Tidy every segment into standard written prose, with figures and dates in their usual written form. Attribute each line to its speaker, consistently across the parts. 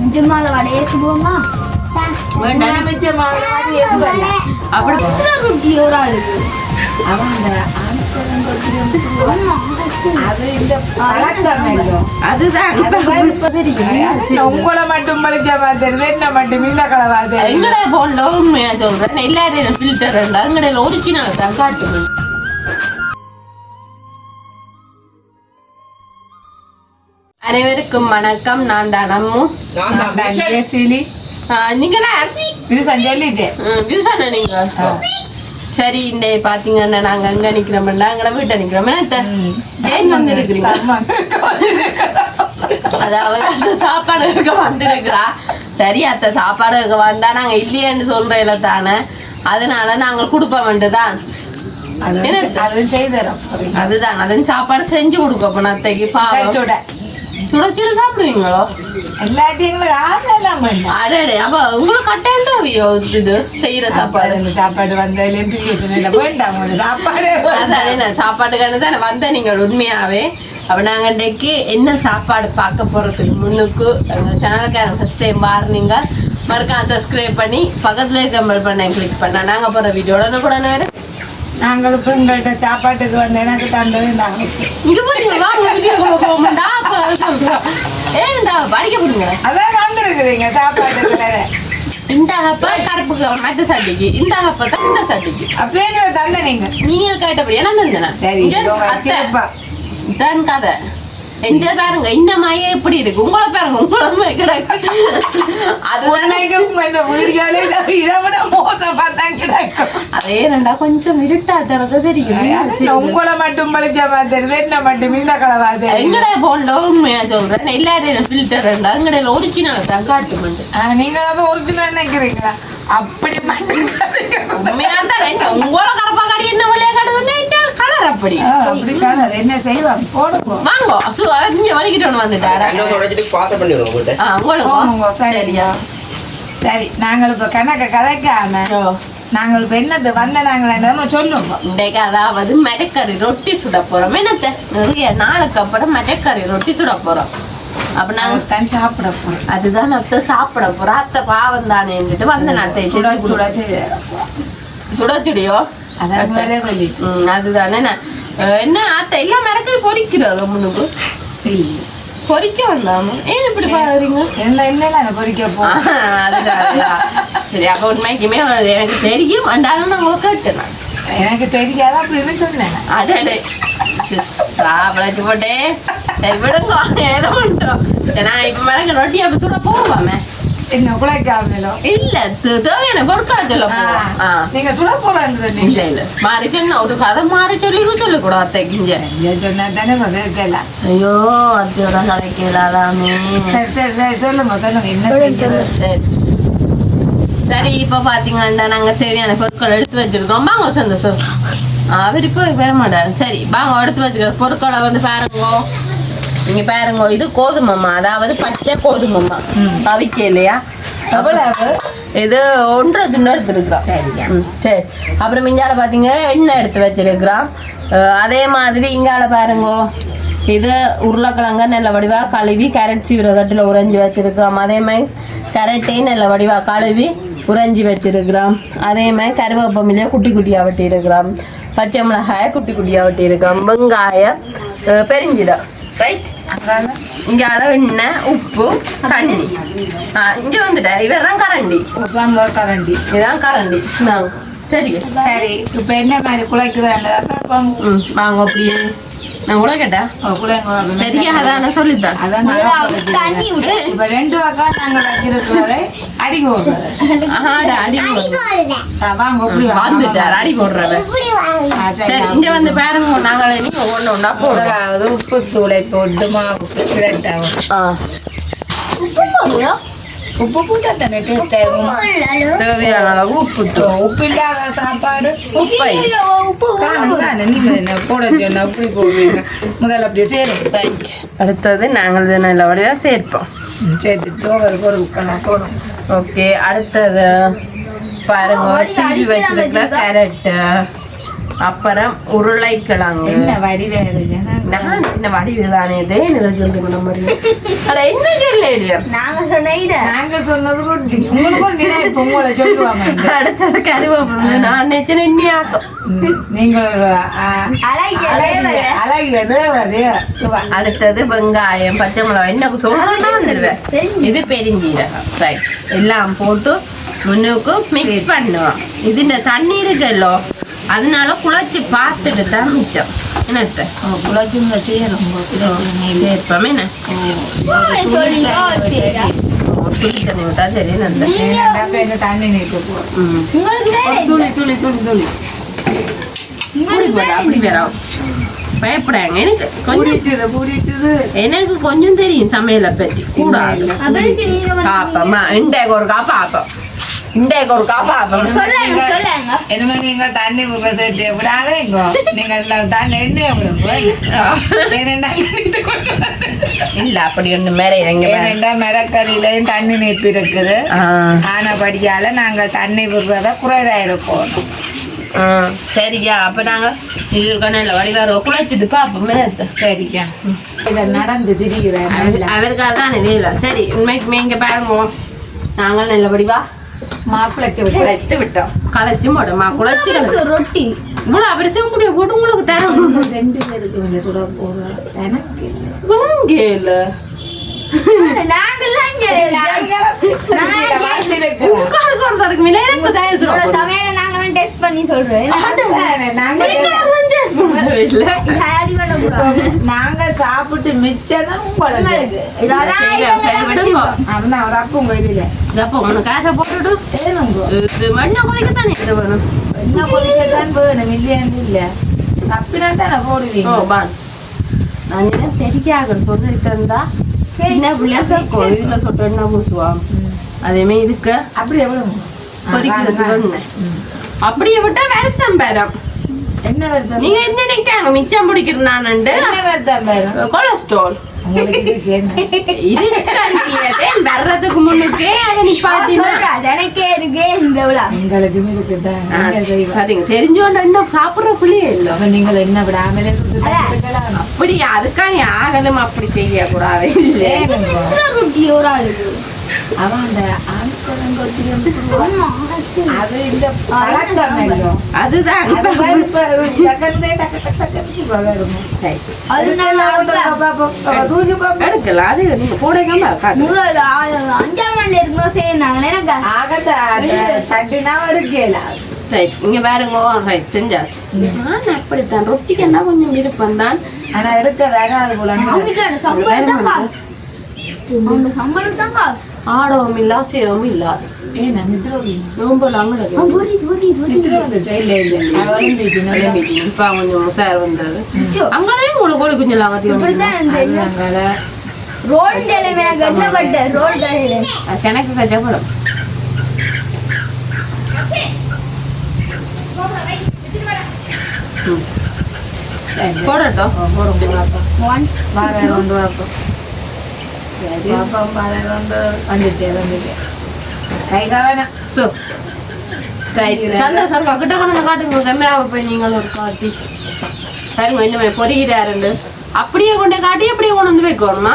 Speaker 1: நிஜமால வடையே சுடுவோமா
Speaker 2: வேண்டாம் நிஜமால வடையே சுடுவோம்
Speaker 1: அப்படி ரொட்டி ஒரு ஆளுக்கு
Speaker 2: அவன் அது இந்த பழக்கம் இல்லை அதுதான் உங்களை மட்டும் பழிச்ச மாதிரி என்ன மட்டும் இந்த கலராது
Speaker 3: எங்கட போன்ல உண்மையா சொல்றேன் எல்லாரும் ஃபில்டர் எங்கட ஒரிஜினல் தான் காட்டுது. அனைவருக்கும் வணக்கம். நான் தான் அம்மு. நீங்களா நீங்க சரி இந்த பாத்தீங்கன்னா நாங்க அங்க நிக்கிறோம்னா எங்களை வீட்டை நிக்கிறோம். ஏன் வந்து இருக்கிறீங்க? அதாவது அந்த சாப்பாடு இருக்க வந்திருக்கிறா. சரி அத்த சாப்பாடு இருக்க வந்தா நாங்க இல்லையேன்னு சொல்றேல தானே, அதனால நாங்க கொடுப்ப வேண்டுதான். அதுதான் அதன் சாப்பாடு செஞ்சு கொடுப்போம் அத்தைக்கு. பாவம் சுட சுட சாப்பிடுவீங்களோ?
Speaker 2: எல்லாத்தையும்
Speaker 3: அடே அப்ப உங்களுக்கு கட்டாயம் தேவையோ இது செய்யற சாப்பாடு?
Speaker 2: சாப்பாடு வந்தாலும் வேண்டாம் சாப்பாடு
Speaker 3: அதான் சாப்பாட்டுக்கான தான் வந்த நீங்கள் உண்மையாவே. அப்ப நாங்க இன்றைக்கு என்ன சாப்பாடு பார்க்க போறதுக்கு முன்னுக்கு எங்க சேனலுக்கான ஃபர்ஸ்ட் டைம் பாருங்க, மறக்காம சப்ஸ்கிரைப் பண்ணி பக்கத்துல இருக்க பெல் பட்டனை கிளிக் பண்ணா நாங்க போற வீடியோட கூட வேற
Speaker 2: நாங்கள் இப்போ உங்கள்கிட்ட சாப்பாட்டுக்கு வந்து எனக்கு தந்தது நாங்கள்
Speaker 3: இங்க ஏன்டா படிக்க போடுங்க.
Speaker 2: அதான் வந்துருக்குறீங்க சாப்பாட்டுக்கு வேற.
Speaker 3: இந்த ஹப்ப கருப்பு மற்ற சட்டிக்கு, இந்த ஹப்ப தான் இந்த சட்டிக்கு
Speaker 2: அப்படியே தந்த நீங்க
Speaker 3: கேட்டபடி என்ன தந்தேன்.
Speaker 2: சரி
Speaker 3: தான் கதை எந்த பாருங்க இந்த மையம் எப்படி இருக்கு, உங்களை பாருங்க உங்களுமே கிடக்கு. அதே ரெண்டா கொஞ்சம் இருட்டா தரது தெரியும்.
Speaker 2: உங்களை மட்டும் பழிச்ச மாதிரி என்ன மட்டும் இந்த கலராது
Speaker 3: எங்கட போன்ல உண்மையா சொல்றேன் எல்லாரும் ஃபில்டர் ரெண்டா எங்கட ஒரிஜினல் தான் காட்டுமெண்ட்.
Speaker 2: நீங்க ஒரிஜினல் நினைக்கிறீங்களா? அப்படி
Speaker 3: உண்மையா தான் உங்களை கரப்பா காடி என்ன வழியா காட்டுதுன்னு கலர் அப்படி
Speaker 2: அப்படி கலர் என்ன செய்வாங்க போடுவோம்.
Speaker 3: வாங்கோ நீங்க வலிக்கிட்டு வந்துட்டாரா? சரியா
Speaker 2: சரி நாங்கள் இப்ப கணக்க கதைக்காம நாங்கள் இப்ப என்னது வந்த நாங்கள் சொல்லுவோம்.
Speaker 3: இன்றைக்கு அதாவது மரக்கறி ரொட்டி சுட போறோம். என்னத்த நிறைய நாளுக்கு அப்புறம் மரக்கறி ரொட்டி சுட போறோம். அப்ப நாங்க
Speaker 2: தான் சாப்பிட போறோம்.
Speaker 3: அதுதான் அத்தை சாப்பிட போறோம். அத்தை பாவம் தானேன்னுட்டு வந்தேன் அத்தை சுட சுடியோ அதுதானே. என்ன அத்தை எல்லாம் மரக்கறி பொரிக்கிறோம் முன்னுக்கு பொரிக்க வந்தாமா? ஏன் இப்படி பாக்குறீங்க?
Speaker 2: என்ன பொரிக்க போ
Speaker 3: அதுதான். சரி அப்ப உண்மைக்குமே எனக்கு தெரியும் வந்தாலும் நான் உங்களுக்கு கேட்டேன்.
Speaker 2: எனக்கு தெரியாத அப்படின்னு சொன்னேன்.
Speaker 3: அடே சாப்பிடாச்சு போட்டே சரி விடுங்க ஏதோ உண்டோம். நான் இப்ப மரங்க ரொட்டி அப்ப சுட போவாமே
Speaker 2: என்ன குழைக்காமலோ
Speaker 3: இல்ல தேவையான பொருட்கள் சொல்ல போறோம்.
Speaker 2: நீங்க சுட போறேன்னு சொன்னீங்க.
Speaker 3: இல்ல இல்ல மாறி சொன்ன ஒரு கதை மாறி சொல்லி கூட அத்தைக்குங்க
Speaker 2: சொன்னா தானே கேட்கல.
Speaker 3: ஐயோ அத்தையோட கதை கேளாதாமே.
Speaker 2: சரி சரி சரி சொல்லுங்க என்ன செஞ்சது.
Speaker 3: சரி இப்ப பாத்தீங்கன்னா நாங்க தேவையான பொருட்கள் எடுத்து வச்சிருக்கோம். வாங்க சந்தோஷம் அவர் இப்போ வர மாட்டாரு. சரி வாங்க எடுத்து வச்சுக்க பொருட்களை வந்து பாருங்க. நீங்க பாருங்க இது கோதுமம்மா, அதாவது பச்சை கோதுமம்மா அவிக்க இல்லையா? இது 1.5 துண்டு எடுத்துருக்குறோம். சரி அப்புறம் இங்கால பாத்தீங்க எண்ணெய் எடுத்து வச்சிருக்கிறோம். அதே மாதிரி இங்கால பாருங்க இது உருளைக்கிழங்க நல்ல வடிவா கழுவி கேரட் சீவிர தட்டில் உறைஞ்சி வச்சிருக்கிறோம். அதே மாதிரி கேரட்டையும் நல்ல வடிவா கழுவி உறைஞ்சி வச்சிருக்கிறோம். அதே மாதிரி கருவேப்பமில்லையே குட்டி குட்டியாக வெட்டி இருக்கிறோம். பச்சை மிளகாயை குட்டி குட்டியாக வெட்டி இருக்கோம். வெங்காயம் பெருஞ்சிடம் ரைட். இங்கே அளவு எண்ணெய் உப்பு தண்ணி. இங்கே வந்துட்டேன் இவர் தான் கரண்டி இதுதான் கரண்டி. சரி
Speaker 2: சரி இப்போ என்ன மாதிரி குழைக்குதாங்க
Speaker 3: வாங்க அப்படியே நான் கூட கேட்டேன் சரியா அதான் சொல்லித்தான்.
Speaker 2: இப்ப 2 வாக்கா நாங்கள் வச்சிருக்கிறத அடி
Speaker 3: வந்துட்டார் அடி போடுறது. சரி இங்க வந்து பாருங்க நாங்களே ஒண்ணு ஒண்ணா போடுறது.
Speaker 2: உப்பு தூளை போட்டு மாவு பிரட்டாகும். உப்பு போட்டா தானே டேஸ்ட் ஆகும்.
Speaker 3: தேவையான அளவு உப்பு.
Speaker 2: உப்பு இல்லாத சாப்பாடு
Speaker 3: உப்பை
Speaker 2: தானே நீங்க என்ன போட அப்படி போடுவீங்க. முதல்ல அப்படியே சேரும்.
Speaker 3: அடுத்தது நாங்கள் நல்ல வழியா சேர்ப்போம்.
Speaker 2: சேர்த்துட்டு போடும்.
Speaker 3: ஓகே அடுத்தது பாருங்க சீவி வச்சிருக்கிற கேரட்டு அப்புறம் உருளைக்கிழங்கு
Speaker 2: என்ன வடிவே இருக்கு
Speaker 3: நான் என்ன வடிவுதானே இதே சொல்லுங்க நம்ம என்ன சொல்ல
Speaker 1: நாங்க சொன்ன இத
Speaker 2: நாங்க சொன்னது ரொட்டி உங்களுக்கு நினைப்பு உங்களை சொல்லுவாங்க
Speaker 3: அடுத்தது கருவேப்பிலை நான் நினைச்சேன் இன்னி ஆட்டம்
Speaker 2: நீங்கள்
Speaker 1: அழகிய
Speaker 2: தேவதே
Speaker 3: அடுத்தது வெங்காயம் பச்சை மிளகாய் என்ன சொல்றதுதான் வந்துடுவேன் இது பெருஞ்சீரகம் ரைட் எல்லாம் போட்டு முன்னுக்கு மிக்ஸ் பண்ணுவோம் இது இந்த தண்ணி இருக்குல்லோ அதனால குழச்சி பார்த்துட்டு தான் மிச்சம் என்னத்த
Speaker 2: குழச்சும் செய்யணும்
Speaker 3: சேர்ப்போம் என்ன துளி தண்ணி விட்டா சரி நல்ல
Speaker 2: தண்ணி நீட்டு
Speaker 1: உங்களுக்கு
Speaker 2: துளி துளி துளி துளி
Speaker 3: அப்படி வேற பயப்படாங்க எனக்கு
Speaker 2: கூடிட்டுது
Speaker 3: எனக்கு கொஞ்சம் தெரியும் சமையலை பற்றி கூடாது
Speaker 1: அவருக்கு நீங்க
Speaker 3: பாப்பமா இன்றைக்கு ஒரு பாப்போம் இன்றைக்கு ஒரு பாப்போம்
Speaker 1: சொல்லுங்க சொல்லுங்க
Speaker 2: என்னமா நீங்க தண்ணி சேர்த்து விடாதீங்க நீங்க தண்ணி எண்ணெய் விடுங்க
Speaker 3: இல்ல அப்படி ஒண்ணு மேல எங்க
Speaker 2: மரக்கறியிலையும் தண்ணி நீப்பு இருக்குது ஆனா படியால நாங்க தண்ணி விடுறத குறைவா இருக்கோம்
Speaker 3: சரியா அப்ப நாங்க இது இருக்கணும் வடிவார குழைச்சிட்டு பாப்போம்
Speaker 2: சரிக்கா இத நடந்து திரிகிறேன்
Speaker 3: அவருக்காக தானே வேலை சரி உண்மைக்குமே இங்க பாருங்க நாங்க நல்லபடிவா
Speaker 2: மாப்பிளைச்சு
Speaker 3: குழைத்து விட்டோம் களைச்சும் போட்டோம் குழைச்சு
Speaker 1: ரொட்டி
Speaker 3: இவ்வளவு அவரிச்சும் கூட போட்டு உங்களுக்கு தரோம்
Speaker 2: 2 பேருக்கு கொஞ்சம் சுட போடுறோம் எனக்கு
Speaker 3: இல்ல
Speaker 1: நாங்கெல்லாம்
Speaker 3: உங்களுக்கு ஒருத்தருக்கு மேல எனக்கு தயவு
Speaker 1: சமையல நாங்கெல்லாம் டெஸ்ட் பண்ணி சொல்றோம்
Speaker 2: நாங்க சாப்பிட்டு மிச்சம் உங்களுக்கு
Speaker 3: விடுங்க
Speaker 2: அதுதான் ஒரு அப்ப உங்க இதுல
Speaker 3: அப்போ உனக்கு காசை போட்டுட்டு இது மண்ணை கொதிக்கத்தானே இது வேணும்
Speaker 2: என்ன கொதிக்கத்தான் வேணும் இல்லையான்னு இல்ல அப்படின்னா தானே போடுவீங்க
Speaker 3: நான் பெரிக்காகன்னு சொல்லிருக்கா சின்ன பிள்ளையா இதுல சொட்டா பூசுவான் அதேமாதிரி இதுக்கு
Speaker 2: அப்படி எவ்வளவு
Speaker 3: பொறிக்கிறதுக்கு அப்படியே விட்டா வருத்தம் பேரம்
Speaker 2: என்ன வருத்தம்
Speaker 3: நீங்க என்ன நினைக்காங்க மிச்சம் பிடிக்கிறேன்
Speaker 2: என்ன வருத்தம் பேரம்
Speaker 3: கொலஸ்ட்ரால் வர்றதுக்கு முன்னுக்கே அதை நீ
Speaker 1: எனக்கே இருக்கு இந்த
Speaker 3: தெரிஞ்சோண்ட என்ன சாப்பிடுற பிள்ளையே இல்ல
Speaker 2: நீங்கள் என்ன விடாமலே
Speaker 3: அப்படி அதுக்கான ஆகலும் அப்படி செய்ய கூடாது
Speaker 1: ரொட்டி ஒரு ஆளுக்கு
Speaker 2: அவன் அந்த அது இந்த பழக்கம் அதுதான்
Speaker 3: எடுக்கலாம் அது நீங்க போடுங்க
Speaker 1: 5ஆம் ஆண்டுல இருக்கும்போது செய்யறாங்க எனக்கு
Speaker 2: தட்டினா எடுக்கல
Speaker 3: இங்க பாருங்க ரைட் செஞ்சாச்சு நான் அப்படித்தான் ரொட்டிக்கு என்ன கொஞ்சம் விருப்பம் தான்
Speaker 2: ஆனா எடுக்க வேகாது போல
Speaker 1: சம்பளம் தான் காசு
Speaker 3: ஆடவும் இல்ல செய்யவும் இல்லாது இப்ப கொஞ்சம் சார் வந்தது அங்கேயும் கூட கோழி குஞ்செல்லாம் கணக்கு கஷ்டப்படும் போடட்டும் அப்படியே கொண்டு காட்டி அப்படியே கொண்டு வந்து வைக்கணுமா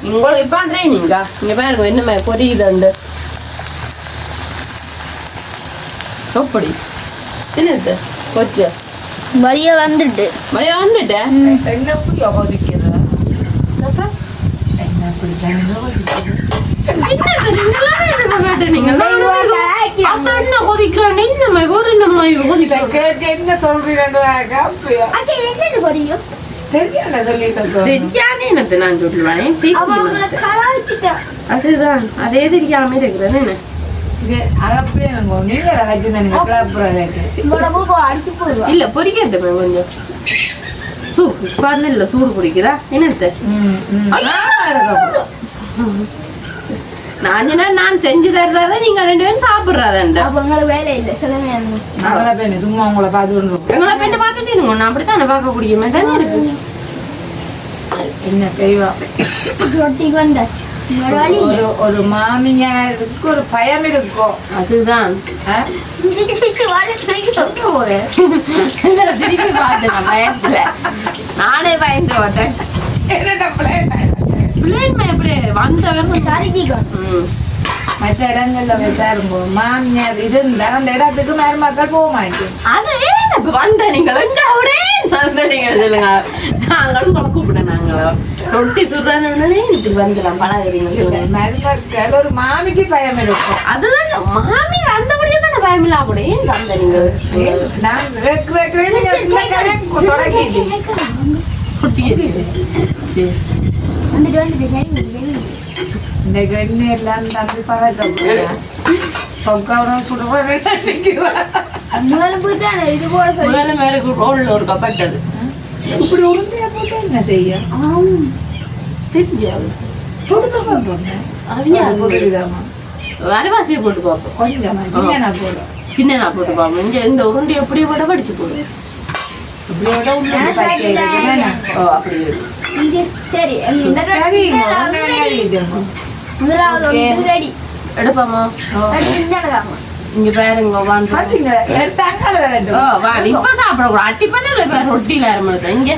Speaker 3: உங்களுக்கு இப்ப ட்ரைனிங்க இங்க பாருங்க என்ன பொரியுதுண்டு எப்படி என்னது கொச்ச
Speaker 1: வழிய வந்துட்டு
Speaker 2: என்ன சொல்றீங்க
Speaker 3: அதுதான் அதே தெரியாம இருக்கிறேன் இல்ல பொறிக்கிறது கொஞ்சம் சூடு சூடு பிடிக்கிறா என்னத்த நான் செஞ்சு தர்றத நீங்க 2 பேரும் சாப்பிடுறதாண்டா
Speaker 1: வேலை இல்லை
Speaker 2: சும்மா உங்களை
Speaker 3: பார்த்துட்டு பார்த்துட்டு நான் அப்படித்தானே பார்க்கக்கூடிய மாதிரி இருக்கு
Speaker 2: என்ன செய்வா
Speaker 1: ரொட்டிக்கு வந்தாச்சு வேற வழி இல்ல.
Speaker 2: ஒரு மாமியாருக்கு ஒரு பயம் இருக்கும்.
Speaker 3: அதுதான்
Speaker 1: வாழை பிடிக்கும்.
Speaker 3: திருப்பி பார்த்தேன் பயத்துல நானே பயந்து மாட்டேன்
Speaker 2: என்னடா பிள்ளைங்க
Speaker 3: பிள்ளைங்க எப்படி வந்தவர்கள்
Speaker 1: சரிக்கிக்கணும்.
Speaker 2: மற்ற இடங்கள்ல வச்சாருங்க மாமியார் இருந்தா அந்த இடத்துக்கு மருமக்கள் போக மாட்டேன்.
Speaker 3: அது ஏன் இப்ப வந்த நீங்கள் எங்க அப்படியே வந்த நீங்க சொல்லுங்க நாங்களும் கூட கூப்பிட நாங்களும் ரொட்டி சுடுறேன்னு இப்படி வந்துடலாம் பழகுறீங்க
Speaker 2: மருமக்கள் ஒரு மாமிக்கு பயம் இருக்கும்.
Speaker 3: அதுதான் மாமி வந்தபடியே தானே பயமில்ல அப்படி ஏன் வந்த நீங்க
Speaker 2: நான் தொடங்கிட்டு
Speaker 3: குட்டி
Speaker 1: வந்துட்டு வந்துட்டு சரி
Speaker 2: இந்த கண்ணு எல்லாம் தம்பி பழக்கம் பொக்கவரம் சுடுறேன்.
Speaker 1: முதல்ல போய்தான் இது போல சொல்லி
Speaker 3: முதல்ல மேலுக்கு ரோல்ல ஒரு கப்பட்டது
Speaker 2: இப்படி உருண்டையா போட்டு என்ன செய்ய
Speaker 3: தெரியாது அரைவாசியை போட்டு பார்ப்போம்
Speaker 2: கொஞ்சமா சின்ன போடும்
Speaker 3: சின்ன நான் போட்டு பார்ப்போம் இங்க இந்த உருண்டை எப்படி விட படிச்சு போடு
Speaker 2: இப்படியோட உள்ள
Speaker 3: ஓ அப்படி
Speaker 1: இது சரி இந்த
Speaker 2: சரி
Speaker 1: முதலாவது ஒன்று ரெடி
Speaker 3: எடுப்பாமா
Speaker 1: செஞ்சாலதாமா
Speaker 3: இங்க பாருங்க வாங்க
Speaker 2: பாத்தீங்களா எடுத்தாங்கள
Speaker 3: ஓ வா இப்ப சாப்பிடக்கூடாது அட்டி பண்ணல இப்ப ரொட்டியில ஆரம்பிடுது இங்க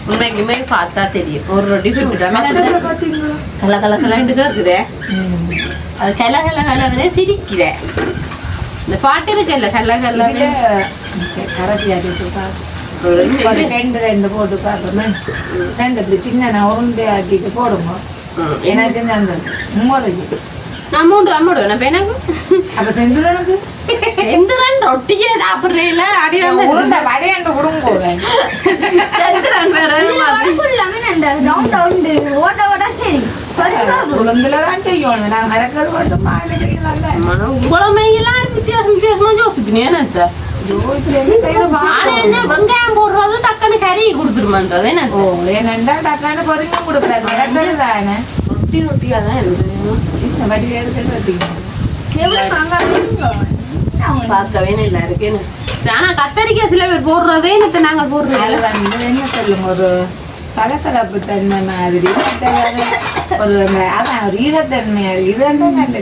Speaker 3: உண்மைக்குமே பார்த்தா தெரியும் ஒரு ரொட்டி சுட்டுட்டாமே
Speaker 2: பாத்தீங்களா
Speaker 3: கல கல கலண்டு இருக்குதே அது கல கல கலவரே சிரிக்கிறே இந்த பாட்டு இருக்குல்ல கல கல
Speaker 2: கரசியா ரெண்டு போட்டு பார்க்கணும். ரெண்டு சின்ன உருண்டை ஆக்கிட்டு போடுங்க. எனக்கு அந்த உங்களுக்கு
Speaker 3: அமௌண்ட் வேணும் எனக்கு
Speaker 2: அப்ப செஞ்சுருக்கு
Speaker 3: எந்திரன் ரொட்டியே சாப்பிடுறீல அடி வந்து
Speaker 2: உருண்டை வடையாண்டு விடுங்க
Speaker 3: எந்திரன் வேற
Speaker 2: உளுந்துலதான் செய்யணும். நான் மறக்கிறது மட்டும் மாலை செய்யலாம்.
Speaker 3: உங்களமையெல்லாம் வித்தியாசம் வித்தியாசமா யோசிப்பீங்க என்ன வெங்காயம் போடுறது டக்குன்னு கறி கொடுத்துருமான்றது என்ன
Speaker 2: ஓ ஏனண்டா டக்கான்னு பொறுங்க கொடுக்குறாரு மறக்கிறது தானே.
Speaker 3: ரொட்டி ரொட்டியா தான் இருக்குது
Speaker 2: வடி எடுத்துட்டு
Speaker 3: பார்க்கவே நல்லா இருக்குன்னு ஆனா கத்தரிக்காய் சில பேர் போடுறதே என்னத்தை நாங்கள் போடுறோம்
Speaker 2: அது வந்து என்ன சொல்லுங்க ஒரு சலசலப்பு தன்மை மாதிரி ஒரு அதான் ஒரு ஈரத்தன்மையா இருக்கு. இது வந்து நல்ல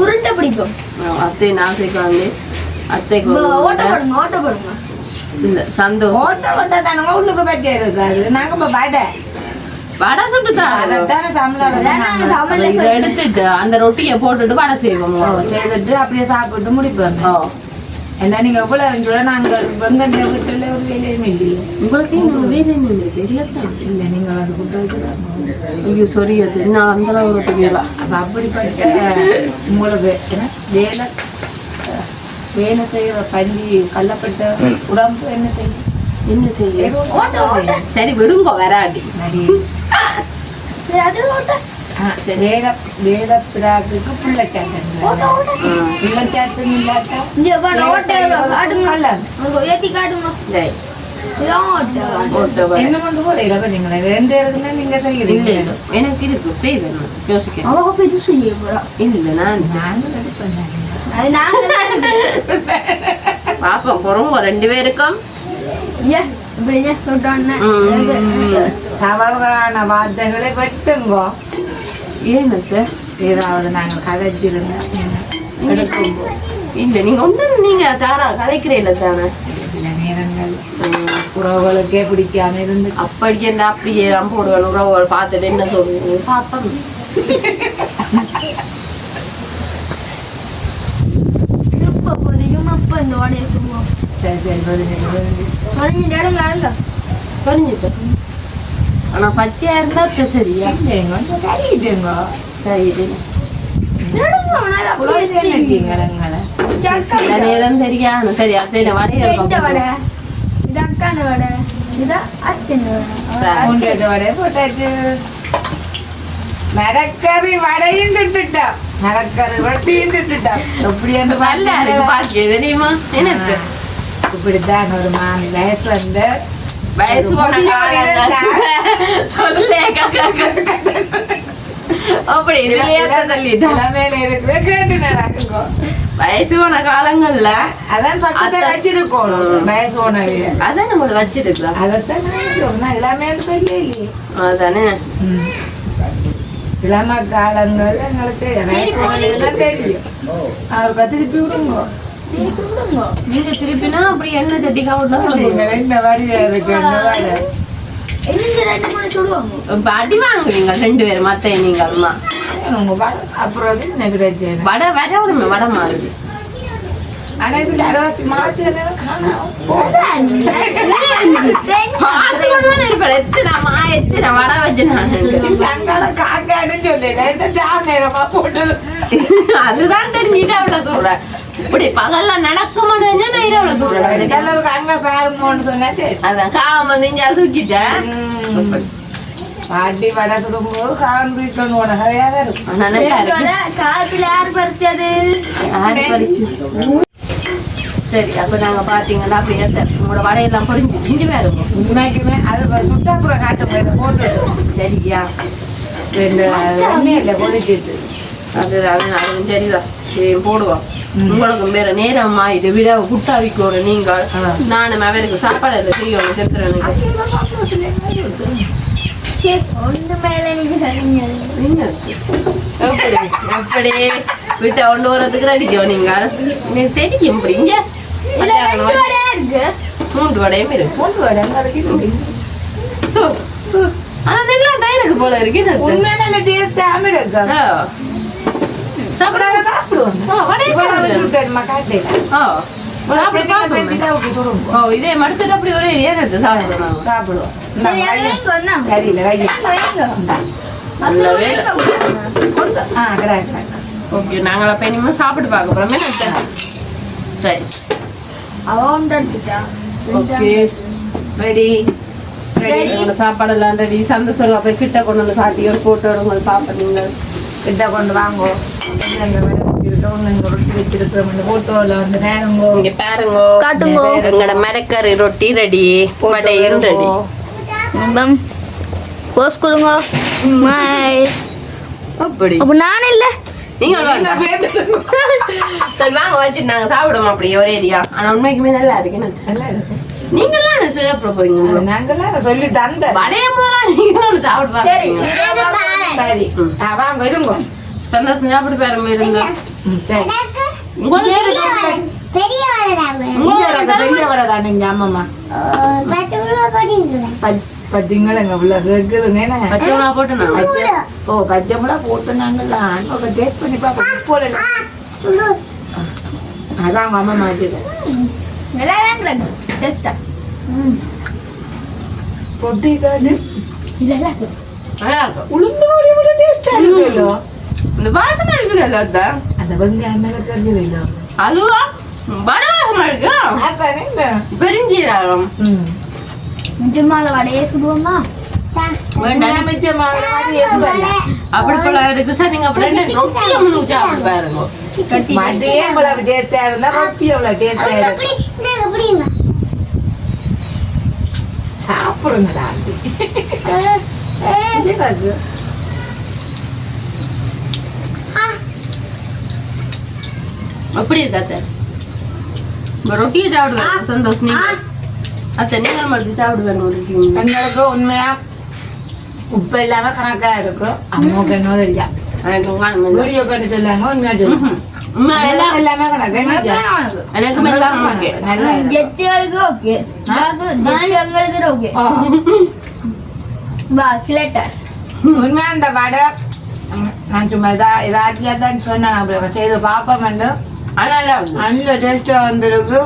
Speaker 1: உருண்டை பிடிக்கும்.
Speaker 3: அத்தை நான் சேர்க்காங்க அத்தைக்கு
Speaker 1: ஓட்ட போடுங்க ஓட்ட போடுங்க.
Speaker 3: இல்ல சந்தோஷம்
Speaker 2: ஓட்ட ஓட்ட தானுங்க உள்ளுக்கு பச்சை இருக்காது. நாங்க இப்ப வடை
Speaker 3: வடை சுட்டுதான்
Speaker 2: அதைத்தானே தமிழோட
Speaker 3: இதை எடுத்துட்டு அந்த ரொட்டியை போட்டுட்டு வடை செய்வோம்
Speaker 2: செய்துட்டு அப்படியே சாப்பிட்டு முடிப்போம். என்ன நீங்க எவ்வளவு வேண்டிய நாங்க வெங்கண்ட வீட்டுல ஒரு வேலையும் இல்லையே.
Speaker 3: உங்களுக்கு நாங்கள் வேலை தெரியத்தான்
Speaker 2: இல்லை நீங்க அது கூட்ட வச்சுருக்காங்க.
Speaker 3: ஐயோ சாரி அது நான் அந்த ஒரு தெரியலாம்.
Speaker 2: அப்ப அப்படிப்பட்ட உங்களுக்கு என்ன வேலை வேலை செய்யற பஞ்சு கல்லப்பட்ட உடம்பு என்ன செய்யும்
Speaker 3: என்ன செய்ய சரி விடுங்க வராடி
Speaker 2: வேலை வேலை பிராக்குக்கு பிள்ளைச்சாட்டம் பிள்ளைச்சாட்டம் இல்லாட்டா என்ன கொண்டு போறீங்க நீங்க ரெண்டு இருக்குன்னா நீங்க செய்யறீங்க.
Speaker 3: எனக்கு இருக்கு செய்வேன் யோசிக்கிறேன் இல்லை நாங்கள் எடுப்பேன் பாப்போம் போறோம் ரெண்டு பேருக்கும்
Speaker 2: தவறுகளான வார்த்தைகளை வெட்டுங்கோ.
Speaker 3: ஏன்னு சார்
Speaker 2: ஏதாவது நாங்கள் கதைச்சிருந்தோம் எடுக்கும்
Speaker 3: இல்லை நீங்க ஒன்று நீங்க தாரா கதைக்கிறீல்ல தானே
Speaker 2: சில நேரங்கள் உறவுகளுக்கே பிடிக்காம இருந்து
Speaker 3: அப்படி என்ன அப்படியே தான் போடுவேன் உறவுகள் பார்த்துட்டு என்ன சொல்லுவீங்க பாப்போம்
Speaker 2: சரி சரி
Speaker 3: புரிஞ்சுட்டேன் ஆனா பச்சையா இருந்தா சரியா
Speaker 2: கொஞ்சம் கறிட்டுங்க
Speaker 3: சரி
Speaker 1: சில
Speaker 3: நேரம் தெரியாது சரி அத்தை வடை
Speaker 2: வடை போட்டாச்சு. மரக்கறி வடையும் சுட்டுட்டோம் மரக்கறி ரொட்டியும் சுட்டுட்டோம். எப்படி என்று
Speaker 3: நல்லா இருக்கு பாக்கிய தெரியுமா எனக்கு
Speaker 2: இப்படித்தான் ஒரு மாமி வயசு வந்து
Speaker 3: வயசு அப்படி வயசு போன காலங்கள்ல
Speaker 2: அதான் பக்கத்தை வச்சிருக்கோம் வயசு போனது
Speaker 3: அதான் நம்ம வச்சிருக்கலாம்
Speaker 2: அதைத்தான் எல்லாமே சொல்லி
Speaker 3: அதானே
Speaker 2: இளம காலங்கள் எங்களுக்கு எல்லாம் தெரியும். அவருக்கு திருப்பி விடுங்க.
Speaker 3: நீங்க திருப்பினா அப்படி என்ன சட்டிக்கா
Speaker 2: இந்த வடிவா இருக்கு
Speaker 3: அடி வாங்குவீங்க 2 பேரும் மத்த நீங்க அம்மா
Speaker 2: உங்க வடை சாப்பிடுறது எனக்கு பிரச்சனை.
Speaker 3: வடை விடுமே வடை மாறுது.
Speaker 2: ஆனா இது அரைவாசி மாச்சு
Speaker 3: அதுதான் தெரிஞ்சுட்டு அவ்வளவு சொல்றேன். இப்படி பகல்ல நடக்க மாட்டேங்க நான் அவ்வளவு சொல்றேன்.
Speaker 2: அங்க பாருங்கன்னு சொன்னாச்சு.
Speaker 3: அதான் காலம் வந்து இங்க தூக்கிட்டேன்.
Speaker 2: பாட்டி வடை சுடும்போது காலம் தூக்கணும் நிறையாதான் இருக்கும்.
Speaker 3: சரி அப்ப நாங்க பாத்தீங்கன்னா அப்படியே உங்களோட வடையெல்லாம் பொறிஞ்சு இஞ்சி வேற
Speaker 2: உண்மைக்குமே அது சுட்டாப்புற காட்டு போட்டு
Speaker 3: சரியா
Speaker 2: 2 எண்ணெயில கொதிச்சிட்டு
Speaker 3: அது அதுவும் சரிதான் போடுவோம். உங்களுக்கு வேற நேரம் ஆயிட்டு விட குட்டாவிக்கோட நீங்கள் நானும் அவருக்கு சாப்பாடு இல்லை செய்யணும் செத்துறேன். எப்படி விட்ட கொண்டு வரதுக்கு அடிக்கும் நீங்க தெரியும் இப்படிங்க 3 வடையும் இருக்கு.
Speaker 2: 3 வடை
Speaker 3: ஆனா நல்லா தான் இருக்கு போல இருக்கு.
Speaker 2: உண்மையான நல்ல டேஸ்டாம இருக்கு.
Speaker 3: சாப்பிடுவாங்க இதே மடுத்துட்டு அப்படி ஒரே ஏறது
Speaker 2: சாப்பிடுவோம்.
Speaker 3: ஓகே நாங்கள் அப்ப இனிமே சாப்பிட்டு பார்க்க போறோமே. சரி ஓகே ரெடி சாப்பாடெல்லாம் ரெடி. சந்தோஷம் அப்ப கிட்ட கொண்டு வந்து காட்டி ஒரு போட்டோ உங்களுக்கு பாப்பீங்க.
Speaker 2: கிட்ட கொண்டு வாங்கோ
Speaker 3: எங்கட மரக்கறி ரொட்டி ரெடி, வடையும் ரெடி. அப்படி
Speaker 1: நானும் இல்ல
Speaker 3: நீங்க வாங்க வச்சு நாங்க சாப்பிடுவோம் அப்படியே ஒரே ஏரியா. ஆனா உண்மைக்குமே நல்லா இருக்கு. நீங்க எல்லாம் சாப்பிட போறீங்க.
Speaker 2: நாங்கெல்லாம் சொல்லி தந்த
Speaker 3: வடைய நீங்க சாப்பிடுவாங்க.
Speaker 2: சரி வாங்க இருங்க
Speaker 3: சந்தோஷம் சாப்பிட்டு பேரமே இருங்க.
Speaker 2: பெரிய வடை தான் நீங்க அம்மாமா பச்சைங்களங்க போட்டு பச்சை மிளகா போட்டு நாங்கெல்லாம் டேஸ்ட் பண்ணி பார்ப்போம் போல. அதான் அவங்க அம்மா மாட்டிது பொட்டி காடு உளுந்து டேஸ்டா இருக்குல்ல.
Speaker 3: இந்த வாசமா இருக்குது எல்லாத்தான்.
Speaker 2: அந்த வெங்காயம் மேல கருது
Speaker 3: அதுவா வடை வாசமா இருக்கு. பெருஞ்சீரகம்
Speaker 1: நிஜமால வடையே சுடுவோமா?
Speaker 3: அப்படி போல இருக்கு சார். நீங்க அப்படி ரொட்டியில முழுக்க சாப்பிட்டு பாருங்க.
Speaker 2: மடியே இவ்வளவு டேஸ்டா இருந்தா ரொட்டி எவ்வளவு டேஸ்டா இருக்கு. சாப்பிடுங்கடா
Speaker 3: அப்படி இருக்காத்த ரொட்டியை சாப்பிடுவேன். சந்தோஷம் நீங்க அத்தை நீங்கள் மட்டும் சாப்பிடுவேன்.
Speaker 2: எங்களுக்கு உண்மையா உப்பு இல்லாம கணக்கா இருக்கு. அம்மாவுக்கு என்ன தெரியா வீடியோ கண்டு சொல்லாங்க. உண்மையா சொல்லுங்க எல்லாமே கணக்கு
Speaker 3: எனக்கு எல்லாம்
Speaker 2: உண்மையா இந்த வடை நான் சும்மா இதாட்டியாதான் சொன்னேன் செய்து பாப்போம். நல்ல டேஸ்டா வந்திருக்கு.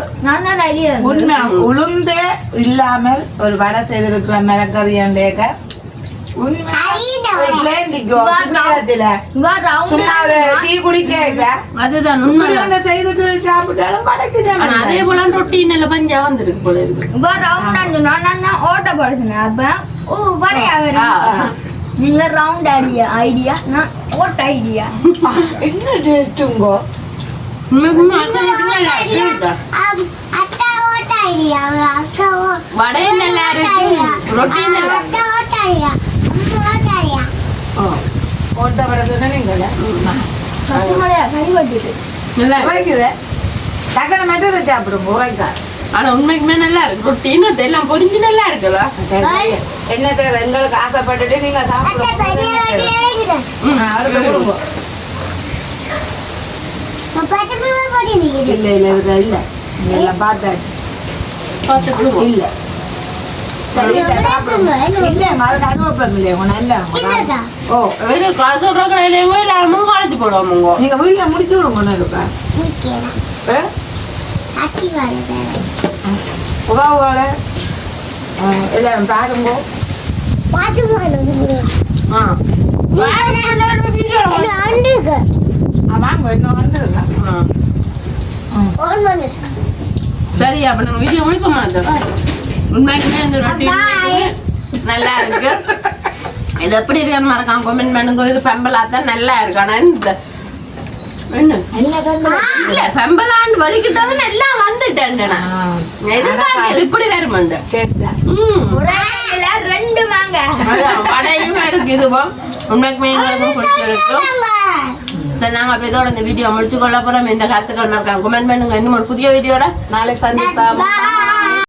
Speaker 2: உண்மையா உளுந்தே இல்லாமல் ஒரு வடை செய்திருக்கிற மிளகறியாண்டேக்க டீ குடிக்க
Speaker 3: அதுதான்
Speaker 2: செய்துட்டு சாப்பிட்டாலும்
Speaker 3: அதே போல ரொட்டி நல்ல பஞ்சா வந்துருக்கு போல இருக்கு.
Speaker 1: நீங்க ரவுண்ட் ஐடியா நான் ஓட்ட ஐடியா
Speaker 2: என்ன டேஸ்ட்டுங்கோ.
Speaker 3: வடையும் நல்லா இருக்கு ரொட்டியும் நல்லா
Speaker 2: ஓட்ட வடை சொன்னீங்களா
Speaker 1: கறி வட்டிட்டு
Speaker 2: வைக்குது. டக்குனு மெட்டதை சாப்பிடுங்க. வைக்கா
Speaker 3: ஆனா உண்மைக்குமே நல்லா இருக்கு ரொட்டி இன்னும் எல்லாம் பொரிஞ்சு நல்லா இருக்குல்ல.
Speaker 2: சரி, சரி. என்ன சார் எங்களுக்கு ஆசைப்பட்டுட்டு நீங்க அவருக்கு கொடுங்க. இல்ல இல்ல இதுக்கு இல்ல எல்லாம் பார்த்தாச்சு
Speaker 3: பார்த்து கொடுங்க.
Speaker 2: இல்ல சரி இல்ல சாப்பிடுங்க. இல்ல அதுக்கு அனுபவம் இல்லையா உங்க நல்லா ஓ
Speaker 3: வெறும் காசு கடையிலேயும் எல்லாருமும் காலேஜ் போடுவாங்க.
Speaker 2: நீங்க வீடியோ முடிச்சு விடுங்க இருக்கா உறவுகள எல்லாரும் பாருங்க. வாங்க இன்னும் வந்துருங்க.
Speaker 3: சரி அப்ப நாங்க வீடியோ முடிப்போம் மாட்டோம். உண்மைக்குமே இந்த ரொட்டி நல்லா இருக்கு. இது எப்படி இருக்குன்னு மறக்காம கமெண்ட் பண்ணுங்க. இது பெம்பலாத்தான் நல்லா இருக்கு. ஆனா இந்த இல்ல பெம்பலாண்டு வலிக்கிட்டது நல்லா வந்துட்டேன் இப்படி வருமாண்டு
Speaker 1: ரெண்டு வாங்க
Speaker 3: வடையும் இருக்கு. இதுவும் உண்மைக்குமே எங்களுக்கும் பிடிச்சிருக்கும். சரி நாங்க அப்ப இதோட இந்த வீடியோ முடிச்சு கொள்ள போறோம். இந்த கருத்துக்கள் மறக்காம கமெண்ட் பண்ணுங்க. இன்னும் ஒரு புதிய வீடியோட
Speaker 2: நாளை சந்திப்போம்.